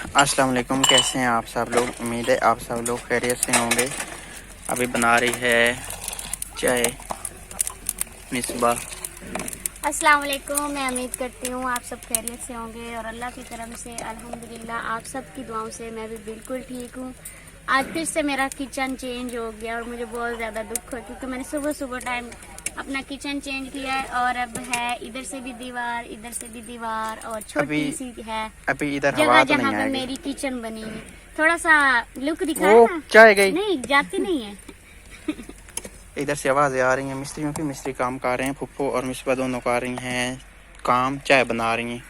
अस्सलाम वालेकुम, कैसे हैं आप सब लोग। उम्मीद है आप सब लोग खैरियत से होंगे। अभी बना रही है चाय मिसबा। अस्सलाम वालेकुम। मैं उम्मीद करती हूँ आप सब खैरियत से होंगे और अल्लाह की करम से अल्हम्दुलिल्लाह आप सब की दुआओं से मैं भी बिल्कुल ठीक हूँ। आज फिर से मेरा किचन चेंज हो गया और मुझे बहुत ज़्यादा दुख है क्योंकि मैंने सुबह सुबह टाइम अपना किचन चेंज किया है और अब है इधर से भी दीवार, इधर से भी दीवार और छोटी सी है अभी इधर जगह हवा तो जहाँ नहीं पे आएगी। मेरी किचन बनी है। थोड़ा सा लुक दिखाए वो ना। चाय गई, नहीं जाती नहीं है। इधर से आवाज़ें आ रही हैं मिस्त्रियों की। मिस्त्री काम कर रहे हैं, फुप्पो और मिसबा दोनों कर रही हैं काम, चाय बना रही हैं।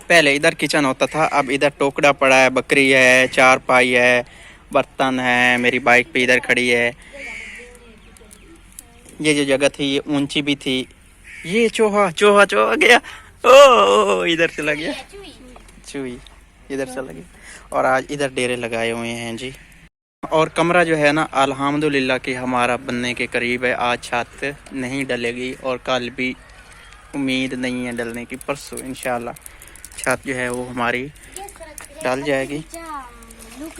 पहले इधर किचन होता था, अब इधर टोकरा पड़ा है, बकरी है, चारपाई है, बर्तन है, मेरी बाइक पे इधर खड़ी है। ये जो जगह थी ये ऊंची भी थी। ये चूहा चूहा चूहा गया, ओ इधर चला गया, चूही इधर चला गया। और आज इधर डेरे लगाए हुए हैं जी। और कमरा जो है ना अल्हम्दुलिल्लाह कि हमारा बनने के करीब है। आज छत नहीं डलेगी और कल भी उम्मीद नहीं है डलने की। परसों इंशाल्लाह छत जो है वो हमारी डल जाएगी।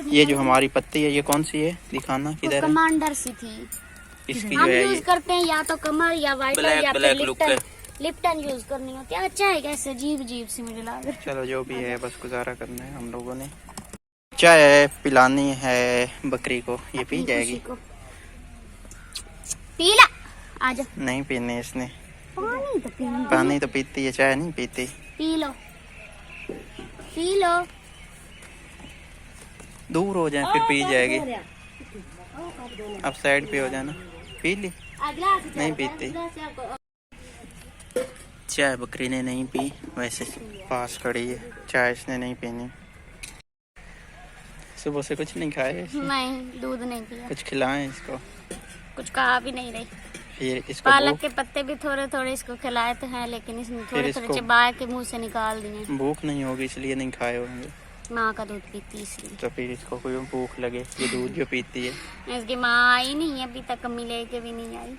ये जो हमारी पत्ती है ये कौन सी है, दिखाना किधर है। कमांडर सी थी। इसकी हम जो है यूज ये करते हैं या तो कमर या वाइटर या फिर ब्लैक लुक है। लिप्टन यूज करनी होती है। अच्छा है, कैसे अजीब अजीब सी मुझे लग रही है। चलो जो भी है बस गुजारा करना है हम लोगों ने। चाय पिलानी है बकरी को, ये पी जाएगी। पीला आजा। नहीं पीने इसने, पानी तो पीना। पानी तो पीती है, चाय नहीं पीती। P low P low. दूर हो जाए फिर पी जाएगी। अब साइड पे हो जाना। पी ली, नहीं पीती चाय बकरी ने नहीं पी, वैसे पास खड़ी है। चाय इसने नहीं पीनी। सुबह से कुछ नहीं खाए, नहीं दूध नहीं पिया, कुछ खिलाएं इसको। कुछ कहा भी नहीं रही। फिर इसको पालक के पत्ते भी थोड़े थोड़े इसको खिलाए तो हैं, लेकिन इसने थोड़े थोड़े चबा के मुंह से निकाल दिए। भूख नहीं होगी इसलिए नहीं खाए होंगे। माँ का दूध पीती इसलिए। तो फिर इसको कोई भूख लगे, ये दूध जो पीती है। इसकी माँ आई नहीं है अभी तक, अम्मी लेके भी नहीं आई।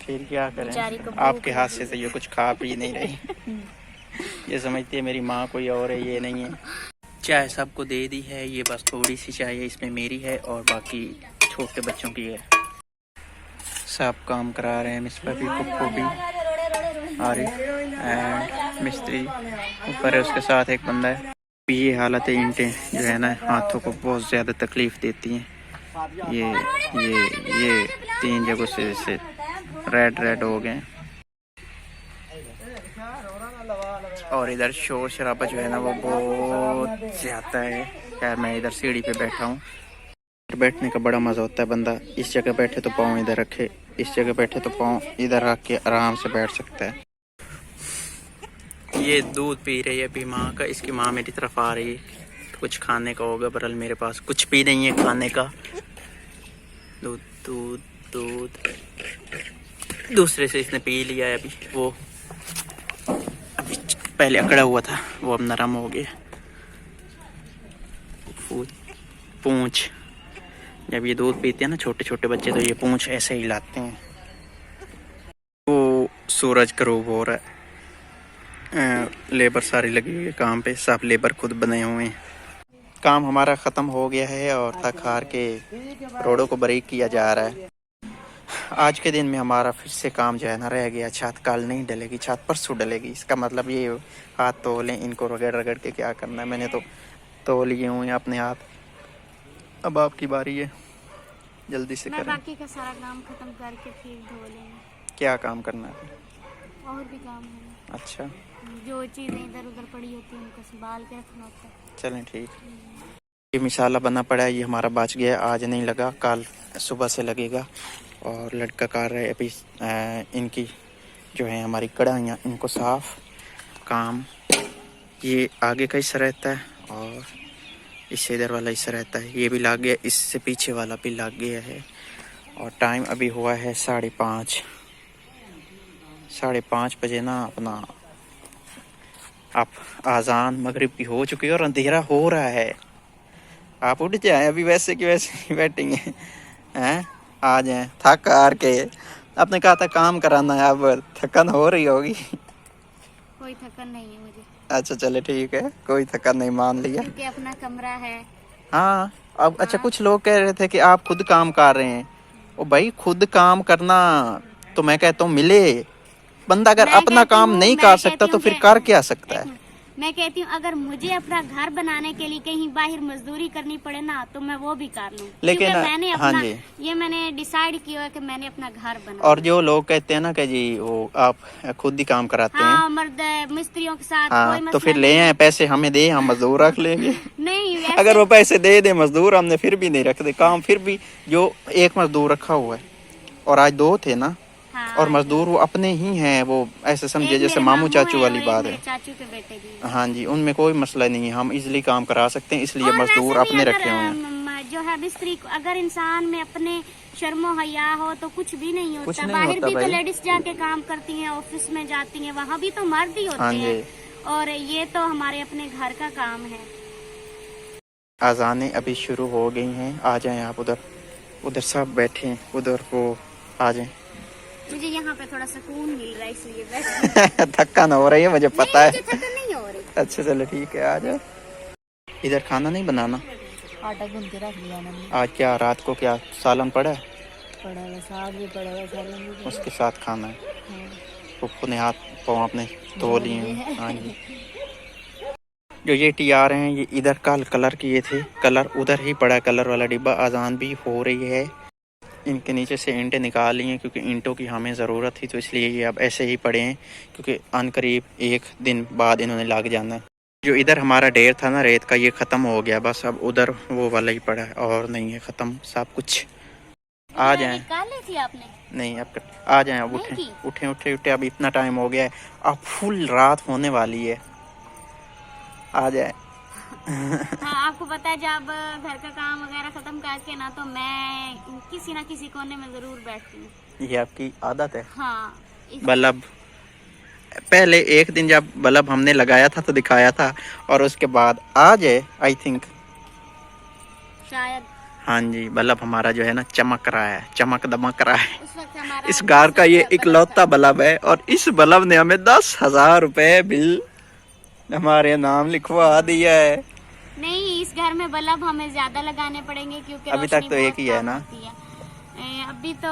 फिर क्या बेचारी करें, को आपके हाथ से तो ये कुछ खा पी नहीं रही। ये समझती है मेरी माँ कोई और है, ये नहीं है। चाय सबको दे दी है, ये बस थोड़ी सी चाय है इसमें मेरी है और बाकी छोटे बच्चों की है। सब काम करा रहे हैं, मिस्बा भी, पुप्पो भी, आरिफ एंड मिस्त्री ऊपर है, उसके साथ एक बंदा है। ये हालत है, ईंटें जो है ना हाथों को बहुत ज़्यादा तकलीफ़ देती हैं। ये 3 जगहों से जैसे रेड हो गए। और इधर शोर शराबा जो है ना वो बहुत ज़्यादा है। खैर मैं इधर सीढ़ी पे बैठा हूँ। बैठने का बड़ा मज़ा होता है। बंदा इस जगह बैठे तो पाँव इधर रखे, इस जगह बैठे तो पाँव इधर रख के आराम से बैठ सकता है। ये दूध पी रही है अभी माँ का, इसकी माँ मेरी तरफ आ रही है। कुछ खाने का होगा, बरल मेरे पास कुछ भी नहीं है खाने का। दूध दूध दूध दूसरे से इसने पी लिया है। अभी वो अभी पहले अकड़ा हुआ था, वो अब नरम हो गया। पूंछ, जब ये दूध पीते हैं ना छोटे छोटे बच्चे तो ये पूंछ ऐसे ही लाते हैं। वो सूरज गरूब हो रहा है, लेबर सारी लगी हुई है काम पे, सब लेबर खुद बने हुए हैं। काम हमारा ख़त्म हो गया है और थक हार के रोडों को बारीक किया जा रहा है। आज के दिन में हमारा फिर से काम जो है ना रह गया। छत कल नहीं डलेगी, छत परसों डलेगी। इसका मतलब ये हाथ धो लें, इनको रगड़ रगड़ के क्या करना है। मैंने तो धो लिए हुए हैं अपने हाथ, अब आपकी बारी है, जल्दी से करें। बाकी का सारा काम खत्म करके फिर धो लेंगे। क्या काम करना है? और भी काम है। अच्छा, जो चीज़ें इधर उधर पड़ी होती हैं उनको संभाल के रखना होता है। चलें ठीक। ये मिसाला बना पड़ा है, ये हमारा बच गया, आज नहीं लगा, कल सुबह से लगेगा। और लड़का कर रहा है अभी इनकी जो है हमारी कढ़ाइयाँ, इनको साफ काम। ये आगे का हिस्सा रहता है और इससे इधर वाला हिस्सा रहता है। ये भी लग गया, इससे पीछे वाला भी लग गया है। और टाइम अभी हुआ है 5:30 बजे ना अपना अब आज़ान मगरिब की हो चुकी है और अंधेरा हो रहा है। आप उठ जाए, अभी वैसे की वैसे ही बैठेंगे हैं। आ जाए थक हार के, आपने कहा था काम कराना है, अब थकन हो रही होगी। कोई थकन नहीं है मुझे। अच्छा चले ठीक है, कोई थका नहीं, मान लिया। क्योंकि अपना कमरा है। हाँ अब अच्छा, कुछ लोग कह रहे थे कि आप खुद काम कर रहे हैं। ओ भाई, खुद काम करना तो मैं कहता हूँ मिले। बंदा अगर अपना काम नहीं कर सकता तो फिर कर क्या सकता है। मैं कहती हूँ अगर मुझे अपना घर बनाने के लिए कहीं बाहर मजदूरी करनी पड़े ना तो मैं वो भी कर लूँ, लेकिन क्योंकि मैंने हाँ अपना जी, ये मैंने डिसाइड किया है कि मैंने अपना घर बनाना। और जो लोग कहते हैं ना कि जी वो आप खुद ही काम कराते हाँ, हैं, मर्द मिस्त्रियों के साथ कोई हाँ मसला तो फिर ले नहीं आए है। पैसे हमें दे, हम मजदूर रख लेंगे। नहीं वैसे अगर वो पैसे दे दे मजदूर, हमने फिर भी नहीं रखते काम। फिर भी जो एक मजदूर रखा हुआ है और आज दो थे ना, हाँ, और मजदूर वो अपने ही हैं, वो ऐसे समझे एक जैसे मेरे मामू चाचू है वाली और एक बात मेरे है। चाचू के बेटे भी। हाँ जी, उनमें कोई मसला नहीं है, हम इजीली काम करा सकते हैं, इसलिए और मजदूर वैसे भी अपने अगर रखे हुए हैं। जो है मिस्त्री अगर इंसान में अपने शर्मो हया हो तो कुछ भी नहीं कुछ होता। नहीं बाहर होता भी तो भाई। लेडीज जाके काम करती हैं, ऑफिस में जाती हैं, वहाँ भी तो मर्द ही होते हाँ हैं। जी, और ये तो हमारे अपने घर का काम है। आज़ानें अभी शुरू हो गई हैं। आ जाएं आप उधर, उधर सब बैठे हैं, उधर को आ जाएं। मुझे यहाँ पे थोड़ा सुकून मिल रहा है इसलिए बैठ थक्का ना हो रही है, मुझे पता है। मुझे थकन नहीं हो रही। अच्छा चलो ठीक है, आ जाओ। इधर खाना नहीं बनाना, आटा गूंद के रख लिया मैंने। आज क्या रात को क्या सालन पड़ा है, पड़ा हुआ साग भी पड़ा हुआ, सालन भी पड़ा उसके साथ खाना है। हुआ। पप्पू ने हाथ पाँव अपने धो लिए हैं। हाँ जी, जो ये टी आ रहे हैं ये इधर कल कलर किए थे, कलर उधर ही पड़ा है, कलर वाला डिब्बा। अजान भी हो रही है, इनके नीचे से ईंटें निकाल ली हैं क्योंकि ईंटों की हमें ज़रूरत थी, तो इसलिए ये अब ऐसे ही पड़े हैं क्योंकि अनकरीब एक दिन बाद इन्होंने लग जाना है। जो इधर हमारा ढेर था ना रेत का, ये ख़त्म हो गया, बस अब उधर वो वाला ही पड़ा है और नहीं है, ख़त्म सब कुछ। आ जाएं। निकाल ली थी आपने? नहीं अब आ जाएं, अब नहीं उठें की? उठें उठे उठे, अब इतना टाइम हो गया है, अब फुल रात होने वाली है। आ जाए। हाँ, आपको पता है जब घर का काम वगैरह खत्म करके ना तो मैं किसी ना किसी कोने में जरूर बैठती हूँ। ये आपकी आदत है। हाँ, बल्ब पहले एक दिन जब बल्ब हमने लगाया था तो दिखाया था, और उसके बाद आज है आई थिंक, शायद हाँ जी, बल्ब हमारा जो है ना चमक रहा है, चमक दमक रहा है। उस वक्त हमारा इस घर का ये इकलौता बल्ब है, और इस बल्ब ने हमें 10,000 रुपए बिल हमारे नाम लिखवा दिया है। नहीं, इस घर में बल्ब हमें ज्यादा लगाने पड़ेंगे क्योंकि अभी तक तो एक ही है ना। अभी तो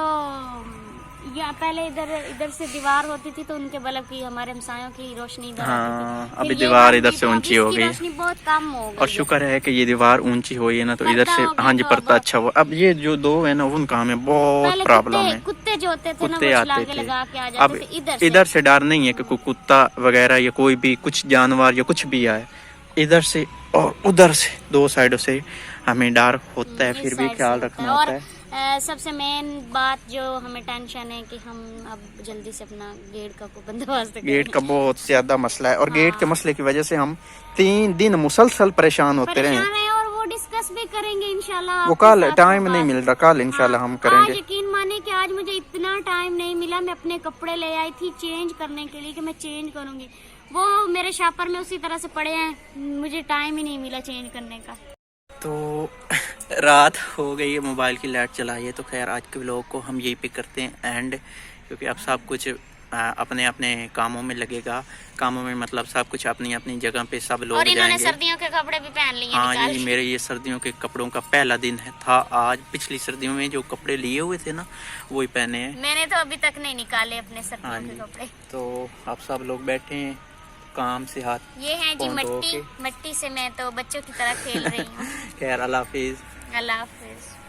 या पहले इधर से दीवार होती थी तो उनके बल्ब की, हमारे हमसायों की रोशनी इधर आती हाँ, थी। अभी फिर ये दीवार घर इधर भी से तो ऊंची अब हो इसकी गई, रोशनी बहुत कम हो गई और है। शुक्र है कि ये दीवार ऊंची हुई है ना, तो इधर से पर्दा हाँ जी होगी तो पर्दा अच्छा हुआ। अब ये जो दो है ना उनका हमें बहुत पहले प्रॉब्लम है। कुत्ते जो होते थे ना कुत्ते वो आते छलांगे थे, लगा के आ अब जाते थे इधर से डर नहीं है कि कोई कुत्ता वगैरह या कोई भी कुछ जानवर या कुछ भी आए, इधर से और उधर से दो साइडों से हमें डर होता है, इस फिर भी साइड ख्याल से रखना और होता है। सबसे मेन बात जो हमें टेंशन है कि हम अब जल्दी से अपना गेट का बंदोबस्त करें। गेट का बहुत ज्यादा मसला है, और गेट के हाँ। मसले की वजह से हम 3 दिन मुसलसल परेशान होते रहे। परेशान है और वो डिस्कस भी करेंगे इंशाल्लाह। वो आपके कल साथ टाइम वो नहीं बात। मिल रहा, कल इंशाल्लाह हम आज करेंगे। यकीन माने कि आज मुझे इतना टाइम नहीं मिला, मैं अपने कपड़े ले आई थी चेंज करने के लिए कि मैं चेंज करूंगी, वो मेरे शापर में उसी तरह से पड़े हैं, मुझे टाइम ही नहीं मिला चेंज करने का। तो रात हो गई है, मोबाइल की लाइट चलाई है, तो खैर आज के व्लॉग को हम यही पे करते हैं एंड, क्योंकि अब सब कुछ अपने अपने कामों में लगेगा। कामों में मतलब सब कुछ अपनी अपनी जगह पे सब लोग और इन्होंने जाएंगे। सर्दियों के कपड़े भी पहन लिए हाँ निकाल ये के। मेरे ये सर्दियों के कपड़ों का पहला दिन है था आज। पिछली सर्दियों में जो कपड़े लिए हुए थे ना वही पहने हैं। मैंने तो अभी तक नहीं निकाले अपने सर्दियों हाँ के जी, कपड़े। तो आप सब लोग बैठे हैं काम से हाथ ये है जी पाँव धो मट्टी, के। मट्टी से मैं तो बच्चों की तरह खेल रही हूँ। खैर अल्लाह हाफिज। अल्लाह हाफिज।